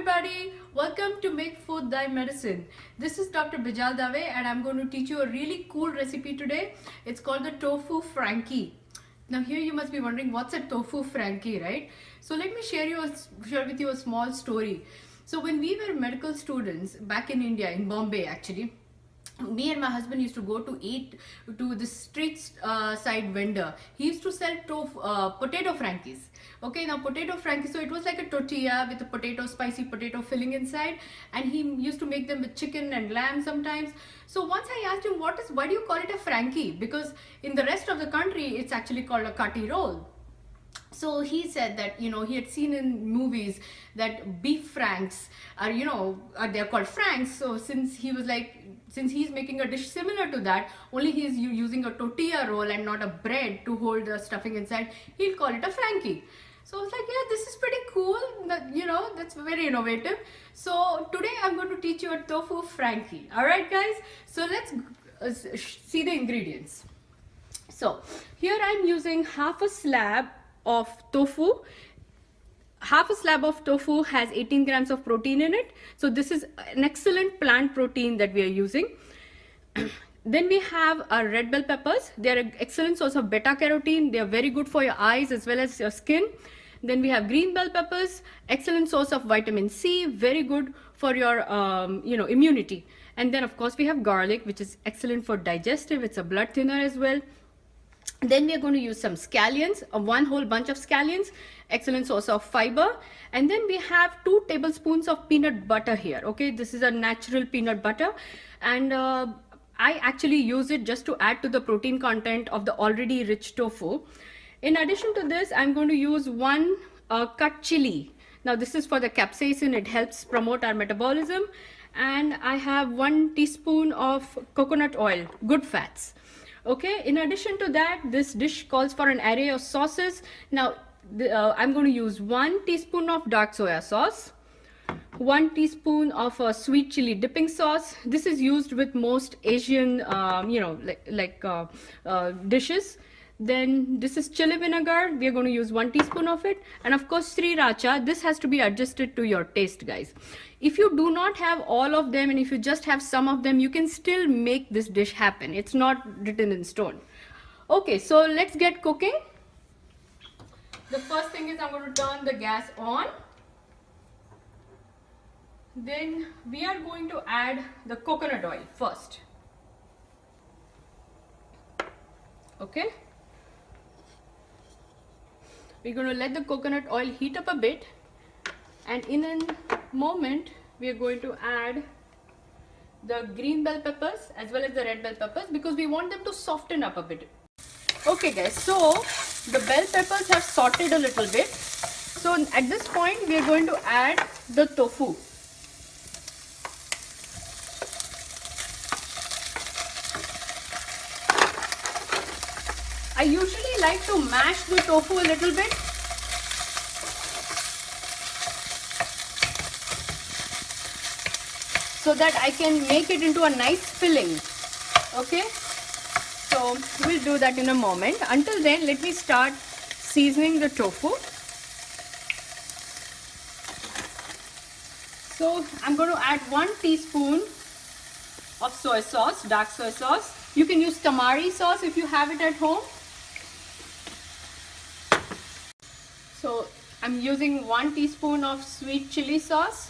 everybody, welcome to Make Food Thy Medicine. This is Dr. Bijal Dave and I'm going to teach you a really cool recipe today. It's called the Tofu Frankie. Now here you must be wondering what's a Tofu Frankie, right? So let me share with you a small story. So when we were medical students back in India, in Bombay actually, me and my husband used to go to eat to the street side vendor. He used to sell potato frankies. Okay, now potato frankies, so it was like a tortilla with a spicy potato filling inside, and he used to make them with chicken and lamb sometimes. So once I asked him, why do you call it a frankie? Because in the rest of the country it's actually called a kati roll. So he said that, he had seen in movies that beef franks are, they're called franks. So since he's making a dish similar to that, only he's using a tortilla roll and not a bread to hold the stuffing inside, he'll call it a frankie. So I was like, yeah, this is pretty cool. That's very innovative. So today I'm going to teach you a tofu frankie. All right, guys. So let's see the ingredients. So here I'm using half a slab of tofu. Half a slab of tofu has 18 grams of protein in it. So this is an excellent plant protein that we are using. Then we have our red bell peppers. They are an excellent source of beta carotene. They are very good for your eyes as well as your skin. Then we have green bell peppers, excellent source of vitamin C, very good for your immunity. And then of course we have garlic, which is excellent for digestive. It's a blood thinner as well. Then we are going to use some scallions, one whole bunch of scallions, excellent source of fiber. And then we have 2 tablespoons of peanut butter here. Okay, this is a natural peanut butter, and I actually use it just to add to the protein content of the already rich tofu. In addition to this, I'm going to use 1 cut chili. Now this is for the capsaicin. It helps promote our metabolism. And I have 1 teaspoon of coconut oil, good fats. Okay, in addition to that, this dish calls for an array of sauces. Now I'm going to use 1 teaspoon of dark soya sauce, 1 teaspoon of sweet chili dipping sauce. This is used with most Asian dishes. Then this is chili vinegar. We are going to use 1 teaspoon of it. And of course Sriracha. This has to be adjusted to your taste, guys. If you do not have all of them, and if you just have some of them, you can still make this dish happen. It's not written in stone. Okay, so let's get cooking. The first thing is I'm going to turn the gas on. Then we are going to add the coconut oil first. Okay. We're going to let the coconut oil heat up a bit, and in a moment we are going to add the green bell peppers as well as the red bell peppers, because we want them to soften up a bit. Okay guys, so the bell peppers have sauteed a little bit. So at this point we are going to add the tofu. I usually like to mash the tofu a little bit. So that I can make it into a nice filling. Okay, so we'll do that in a moment. Until then, let me start seasoning the tofu. So I'm going to add 1 teaspoon of soy sauce, dark soy sauce. You can use Tamari sauce if you have it at home. So I'm using 1 teaspoon of sweet chili sauce.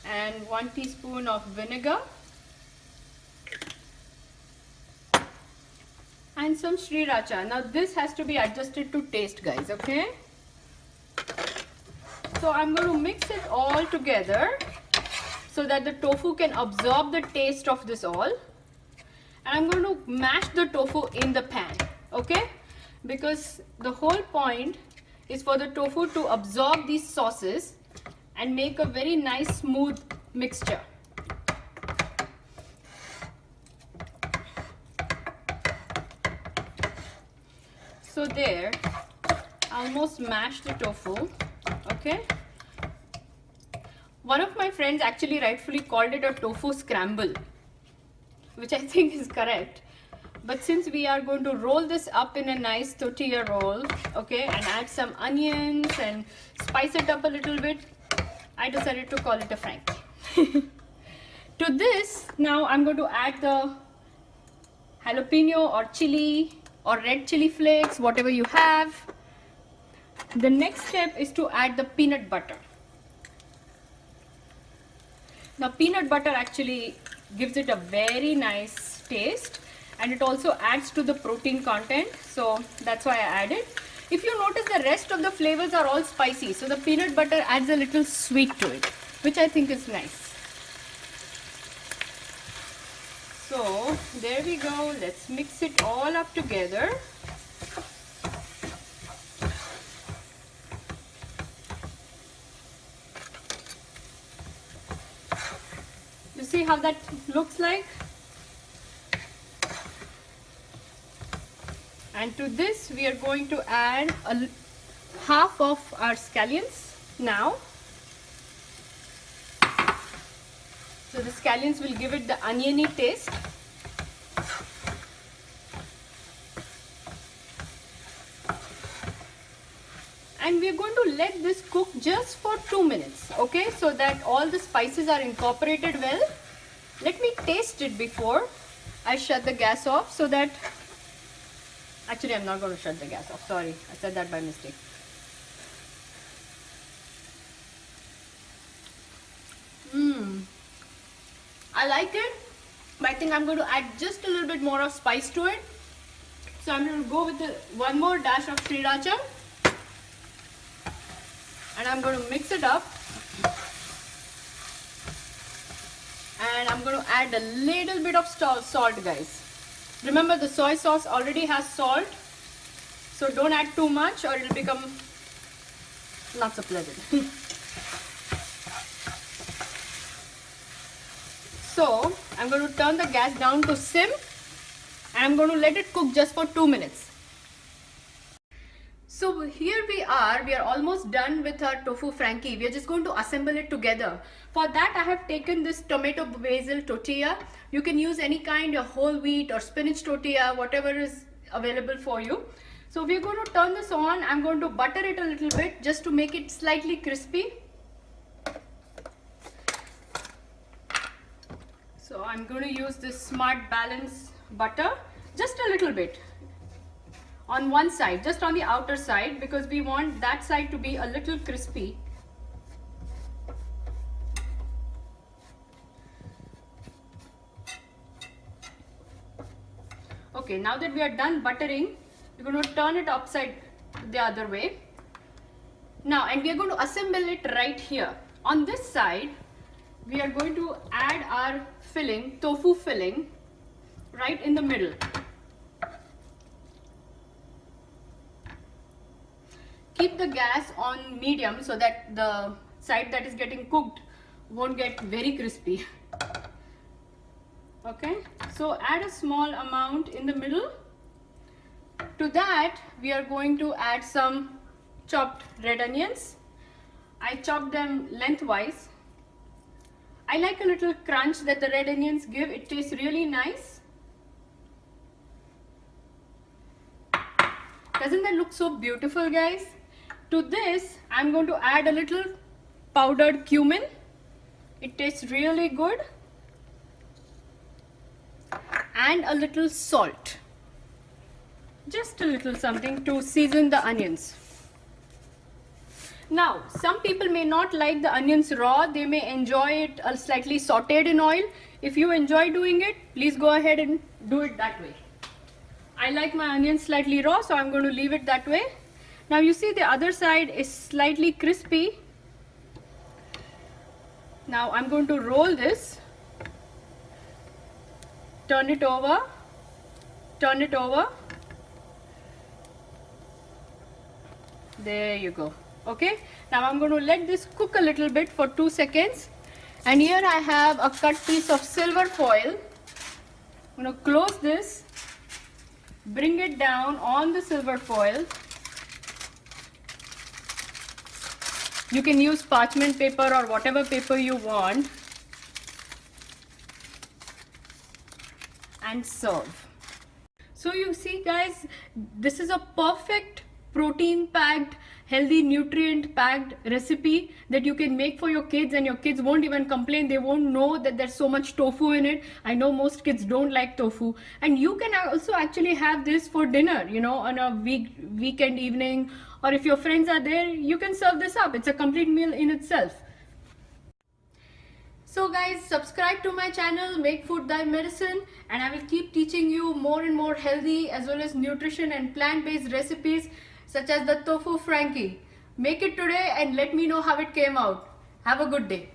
And 1 teaspoon of vinegar. And some Sriracha. Now this has to be adjusted to taste, guys, okay? So I'm going to mix it all together so that the tofu can absorb the taste of this all. And I'm going to mash the tofu in the pan, okay? Because the whole point is for the tofu to absorb these sauces and make a very nice smooth mixture. So there, almost mashed the tofu, okay? One of my friends actually rightfully called it a tofu scramble, which I think is correct. But since we are going to roll this up in a nice tortilla roll, okay, and add some onions and spice it up a little bit, I decided to call it a Frankie. To this, now I'm going to add the jalapeno or chili or red chili flakes, whatever you have. The next step is to add the peanut butter. Now peanut butter actually gives it a very nice taste, and it also adds to the protein content, so that's why I added. If you notice, the rest of the flavors are all spicy, so the peanut butter adds a little sweet to it, which I think is nice. So there we go, let's mix it all up together. You see how that looks like? And to this we are going to add half of our scallions now. So the scallions will give it the oniony taste. And we are going to let this cook just for 2 minutes, okay, so that all the spices are incorporated well. Let me taste it before I shut the gas off, so that, actually I'm not going to shut the gas off, sorry, I said that by mistake. I like it, but I think I'm going to add just a little bit more of spice to it. So I'm going to go with one more dash of Sriracha, and I'm going to mix it up, and I'm going to add a little bit of salt, guys. Remember, the soy sauce already has salt, so don't add too much or it'll become not so pleasant. So I'm going to turn the gas down to sim, and I'm going to let it cook just for 2 minutes. So here we are almost done with our tofu Frankie. We are just going to assemble it together. For that I have taken this tomato basil tortilla. You can use any kind of whole wheat or spinach tortilla, whatever is available for you. So we are going to turn this on. I'm going to butter it a little bit just to make it slightly crispy. So I'm going to use this Smart Balance butter, just a little bit on one side, just on the outer side, because we want that side to be a little crispy. Okay, now that we are done buttering, we're going to turn it upside the other way. Now, and we are going to assemble it right here. On this side, we are going to add our filling, tofu filling, right in the middle. Keep the gas on medium so that the side that is getting cooked won't get very crispy. Okay, so add a small amount in the middle. To that, we are going to add some chopped red onions. I chopped them lengthwise. I like a little crunch that the red onions give. It tastes really nice. Doesn't that look so beautiful, guys? To this, I'm going to add a little powdered cumin. It tastes really good. And a little salt. Just a little something to season the onions. Now, some people may not like the onions raw. They may enjoy it slightly sauteed in oil. If you enjoy doing it, please go ahead and do it that way. I like my onions slightly raw, so I'm going to leave it that way. Now you see the other side is slightly crispy. Now I'm going to roll this, turn it over, turn it over. There you go. Okay, now I'm going to let this cook a little bit for 2 seconds. And here I have a cut piece of silver foil. I'm going to close this, bring it down on the silver foil. You can use parchment paper or whatever paper you want, and serve. So you see guys, this is a perfect protein packed, healthy, nutrient packed recipe that you can make for your kids, and your kids won't even complain. They won't know that there's so much tofu in it. I know most kids don't like tofu, and you can also actually have this for dinner, you know, on a weekend evening, or if your friends are there, you can serve this up. It's a complete meal in itself. So guys, subscribe to my channel, Make Food Thy Medicine, and I will keep teaching you more and more healthy as well as nutrition and plant-based recipes such as the Tofu Frankie. Make it today and let me know how it came out. Have a good day.